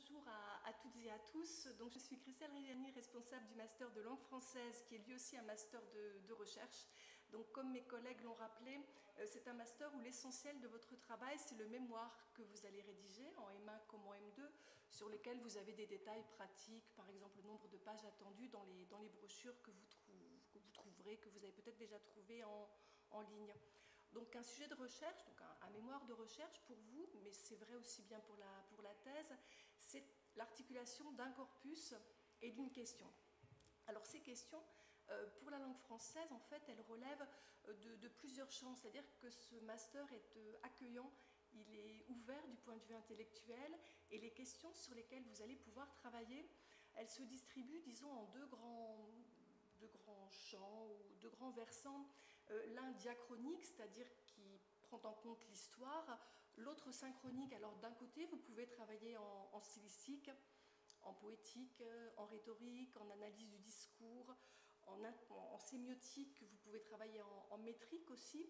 bonjour à toutes et à tous. Donc, je suis Christelle Riviani, responsable du master de langue française, qui est lui aussi un master de recherche. Donc, comme mes collègues l'ont rappelé, c'est un master où l'essentiel de votre travail, c'est le mémoire que vous allez rédiger en M1 comme en M2, sur lequel vous avez des détails pratiques, par exemple le nombre de pages attendues dans les brochures que vous trouverez, que vous avez peut-être déjà trouvées en ligne. Donc un sujet de recherche, donc un mémoire de recherche pour vous, mais c'est vrai aussi bien pour la thèse, c'est l'articulation d'un corpus et d'une question. Alors ces questions, pour la langue française, en fait, elles relèvent de plusieurs champs, c'est-à-dire que ce master est accueillant, il est ouvert du point de vue intellectuel, et les questions sur lesquelles vous allez pouvoir travailler, elles se distribuent, disons, en deux grands champs ou deux grands versants, l'un diachronique, c'est-à-dire qui prend en compte l'histoire, l'autre synchronique. Alors d'un côté, vous pouvez travailler en stylistique, en poétique, en rhétorique, en analyse du discours, en sémiotique, vous pouvez travailler en métrique aussi.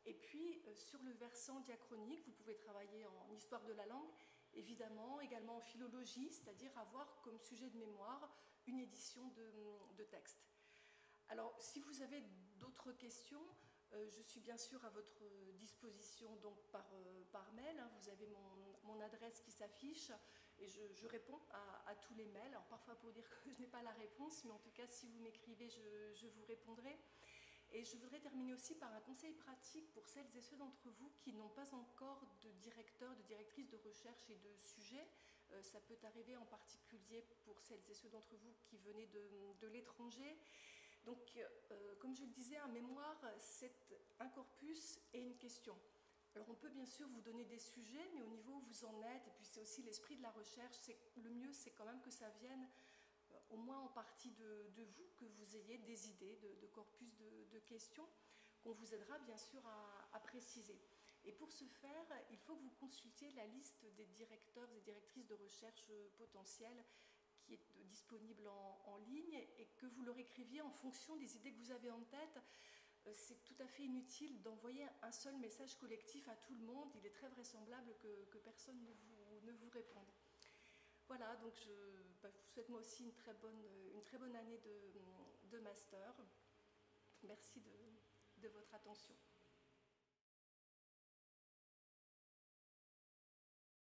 Et puis sur le versant diachronique, vous pouvez travailler en histoire de la langue, évidemment, également en philologie, c'est-à-dire avoir comme sujet de mémoire une édition de texte. Alors, si vous avez d'autres questions, je suis bien sûr à votre disposition donc par mail. Vous avez mon adresse qui s'affiche et je réponds à tous les mails. Alors, parfois pour dire que je n'ai pas la réponse, mais en tout cas, si vous m'écrivez, je vous répondrai. Et je voudrais terminer aussi par un conseil pratique pour celles et ceux d'entre vous qui n'ont pas encore de directeur, de directrice de recherche et de sujet. Ça peut arriver en particulier pour celles et ceux d'entre vous qui venaient de l'étranger. Donc, comme je le disais, un mémoire, c'est un corpus et une question. Alors, on peut bien sûr vous donner des sujets, mais au niveau où vous en êtes, et puis c'est aussi l'esprit de la recherche, le mieux, c'est quand même que ça vienne au moins en partie de vous, que vous ayez des idées de corpus de questions qu'on vous aidera bien sûr à préciser. Et pour ce faire, il faut que vous consultiez la liste des directeurs et directrices de recherche potentiels qui est disponible en ligne et que vous leur écriviez en fonction des idées que vous avez en tête. C'est tout à fait inutile d'envoyer un seul message collectif à tout le monde. Il est très vraisemblable que personne ne vous réponde. Voilà, donc je vous souhaite moi aussi une très bonne année de master. Merci de votre attention.